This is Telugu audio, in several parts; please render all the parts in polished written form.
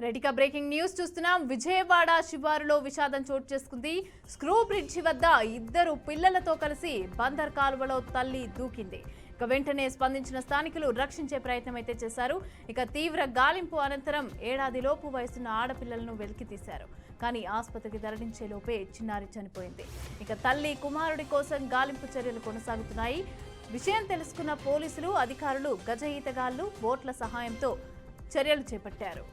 రెడీగా బ్రేకింగ్ న్యూస్ చూస్తున్నాం. విజయవాడ శివారులో విషాదం చోటు చేసుకుంది. స్క్రూ బ్రిడ్జి వద్ద ఇద్దరు పిల్లలతో కలిసి బందర్ కాలువలో తల్లి దూకింది. ఇక వెంటనే స్పందించిన స్థానికులు రక్షించే ప్రయత్నం అయితే చేశారు. ఇక తీవ్ర గాలింపు అనంతరం ఏడాదిలోపు వయసున్న ఆడపిల్లలను వెలికితీశారు. కానీ ఆసుపత్రికి తరలించే లోపే చిన్నారి చనిపోయింది. ఇక తల్లి కుమారుడి కోసం గాలింపు చర్యలు కొనసాగుతున్నాయి. విషయం తెలుసుకున్న పోలీసులు అధికారులు గజ ఈతగాళ్లు బోట్ల సహాయంతో చర్యలు చేపట్టారు.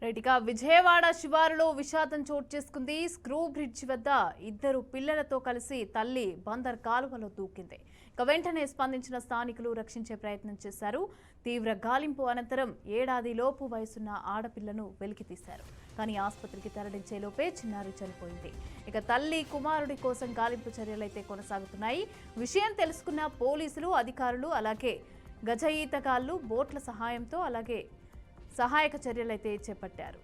రెడ్డిగా విజయవాడ శివారులో విషాదం చోటు చేసుకుంది. స్క్రూ బ్రిడ్జ్ వద్ద ఇద్దరు పిల్లలతో కలిసి తల్లి బందర్ కాలువలో దూకింది. ఇక వెంటనే స్పందించిన స్థానికులు రక్షించే ప్రయత్నం చేశారు. తీవ్ర గాలింపు అనంతరం ఏడాదిలోపు వయసున్న ఆడపిల్లను వెలికితీశారు. కానీ ఆసుపత్రికి తరలించే లోపే చిన్నారి చనిపోయింది. ఇక తల్లి కుమారుడి కోసం గాలింపు చర్యలైతే కొనసాగుతున్నాయి. విషయం తెలుసుకున్న పోలీసులు అధికారులు అలాగే గజ ఈతగాళ్లు బోట్ల సహాయంతో అలాగే సహాయక చర్యలైతే చేపట్టారు.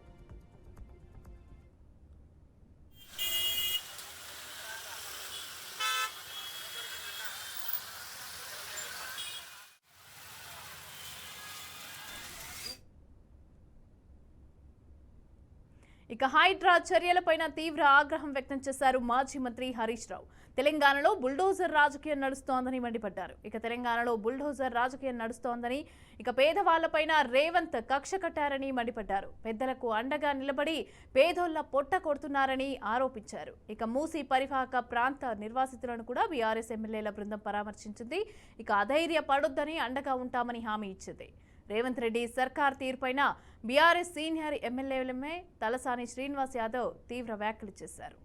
ఇక హైడ్రా చర్యలపైన తీవ్ర ఆగ్రహం వ్యక్తం చేశారు మాజీ మంత్రి హరీష్ రావు. తెలంగాణలో బుల్డోజర్ రాజకీయం నడుస్తోందని మండిపడ్డారు. ఇక తెలంగాణలో బుల్డోజర్ రాజకీయం నడుస్తోందని, ఇక పేదవాళ్లపైన రేవంత్ కక్ష కట్టారని మండిపడ్డారు. పెద్దలకు అండగా నిలబడి పేదోళ్ల పొట్ట కొడుతున్నారని ఆరోపించారు. ఇక మూసీ పరివాహక ప్రాంత నిర్వాసితులను కూడా బీఆర్ఎస్ ఎమ్మెల్యేల బృందం పరామర్శించింది. ఇక అధైర్య పడొద్దని అండగా ఉంటామని హామీ ఇచ్చింది. రేవంత్ రెడ్డి సర్కార్ తీరుపైన బీఆర్ఎస్ సీనియర్ ఎమ్మెల్యేలమే తలసాని శ్రీనివాస్ యాదవ్ తీవ్ర వ్యాఖ్యలు చేశారు.